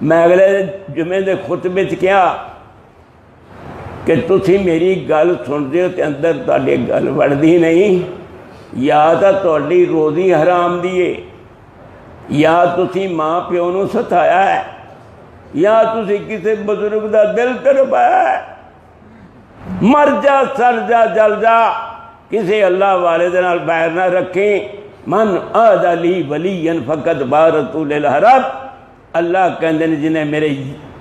मैं अगले जुमे के खुतबे च कहा कि तुसी मेरी गल सुनते हो तो अंदर तुहाडे गल वड़दी नहीं, या तो तुहाडी रोज़ी हराम दी है, या तुसी माँ प्यो नूं सताया है, या तुसी किसी बजुर्ग का दिल तड़पाया है। मर जा, सर जा, जल जा, किसी अल्लाह वाले दे नाल बैर ना रखी। मन आदली वलीयन फकत बारतु लिल हरब। अल्लाह कहते हैं जिन्हें मेरे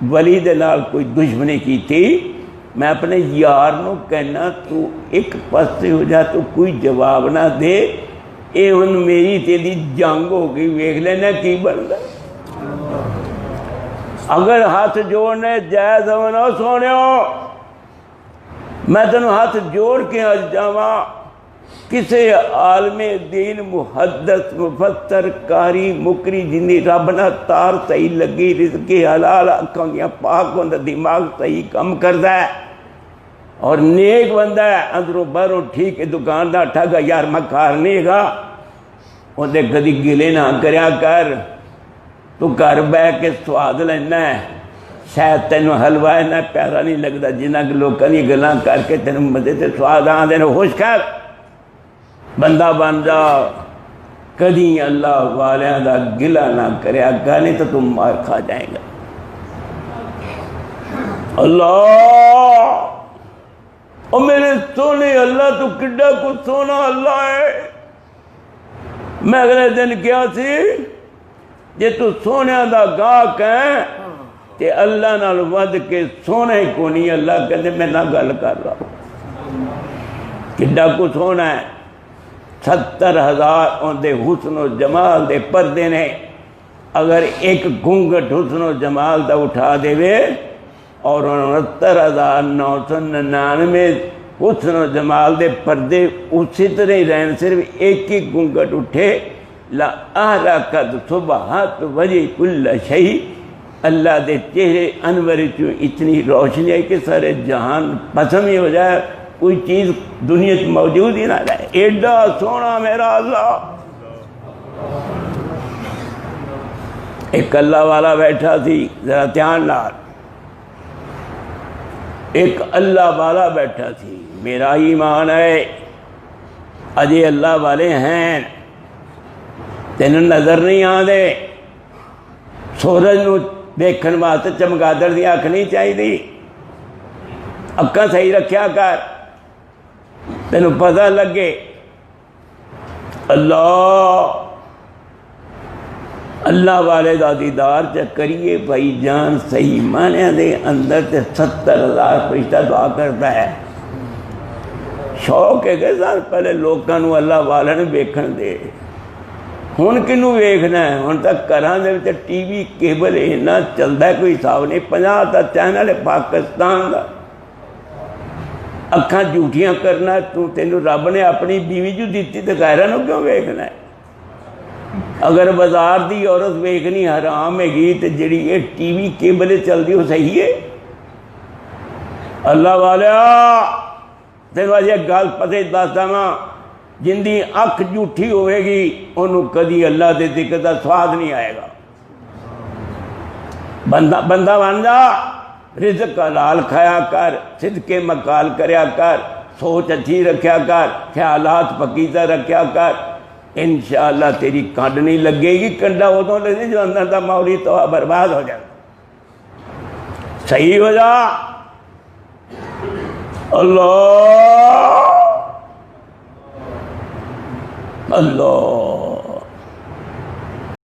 वली दे नाल कोई दुश्मनी की थी, मैं अपने यार नूं कहना तू एक पासे हो जा, तू कोई जवाब ना दे, ये हुण मेरी तेरी जंग हो गई, वेख लेना की बनता। अगर हाथ जोड़ने जायज़ होना सोने मैं तेन हाथ जोड़ के अज जावा, किसी आलमे दीन मुहद्दस मुफस्सर कारी मुकरी जिन्नी रब ना तार सही लगी, रिज़्क़े हलाल, अखां दियां पाक होंदा, दिमाग सही काम करदा है और नेक बंदा है, अंदरों बाहरों ठीक है, दुकानदार ठग यार मकार नहीं गा, उहदे कदी गिले ना करया कर। तू घर बह के स्वाद लेना है, शायद तेनों हलवा इन्ना प्यारा नहीं लगता जिन्ना कि लोगों की गल्लां करके तेन मजे से स्वाद आते हैं। खुश कर, बंदा बन जा, कदी अल्लाह वालियां दा गिला ना करया कर, नहीं तो तुम मार खा जाएगा। अल्लाह ओ मेरे सोने अल्लाह, तू किड्डा कुछ सोना अल्लाह है। मैं अगले दिन क्या सी, जे तू सोने दा गाहक है ते अल्लाह नाल वध के सोने को नहीं। अल्लाह कहते मैं ना गल कर रहा हूँ, किड्डा कुछ होना है। 70,000 उनके हुस्न व जमाल दे पर्दे ने, अगर एक घूंघट हुस्न व जमाल का उठा देवे और 69,999 हुस्न व जमाल दे पर्दे उसी तरह ही रहन, सिर्फ एक ही घूंघट उठे, ला आहरकत सुबहात वजह कुल्ल शई। अल्लाह के चेहरे अनवर इतनी रोशनी है कि सारे जहान पसंद ही हो जाए, कोई चीज़ दुनिया में मौजूद ही ना रहे। एडा सोना मेरा अल्लाह। एक अल्लाह वाला बैठा थी, जरा ध्यान नाल, एक अल्लाह वाला बैठा थी। मेरा ईमान है अजे अल्लाह वाले हैं, तेन नज़र नहीं आते। सूरज नूं देखने वास्ते चमगादड़ की अख नहीं चाहिए, अक्खां सही रखिया कर, तेन पता लगे। अल्लाह अल्लाह वाले का दीदार च करिए भाई जान, सही मानिया दे अंदर ते 70,000 फरिश्ता दुआ करता है। शौक है कि सर पहले लोगों को अल्लाह वाले ने वेखण दे, हुण किनू वेखना है। हुण तक घरां दे टीवी केबल इन्ना चलता है कोई हिसाब नहीं। 50 चैनल है पाकिस्तान का, अखां झूठियां करना तू, तेनू रब ने अपनी बीवी जो दी तो गैरां नूं क्यों वेखना है। अगर बाजार की औरत वेखनी हराम हैगी तो जी ये टीवी केबल चलती वो सही है। अल्लाह वालिया तेन अजे गल पते दस देवां, जिंदी अख झूठी होगी उन्होंने कदी अल्लाह के जिक्र का स्वाद नहीं आएगा। बंदा बन जा, रिज़्क़ हलाल खाया कर, सिदके मकाल करया कर, सोच अच्छी रखा कर, ख्यालात पकीज़ा रखा कर, इंशाअल्लाह तेरी कंड नहीं लगेगी। कंडा उदों लगती जो अंदर का मौली तो बर्बाद हो जाए। सही हो जा। अल्लाह अल्लाह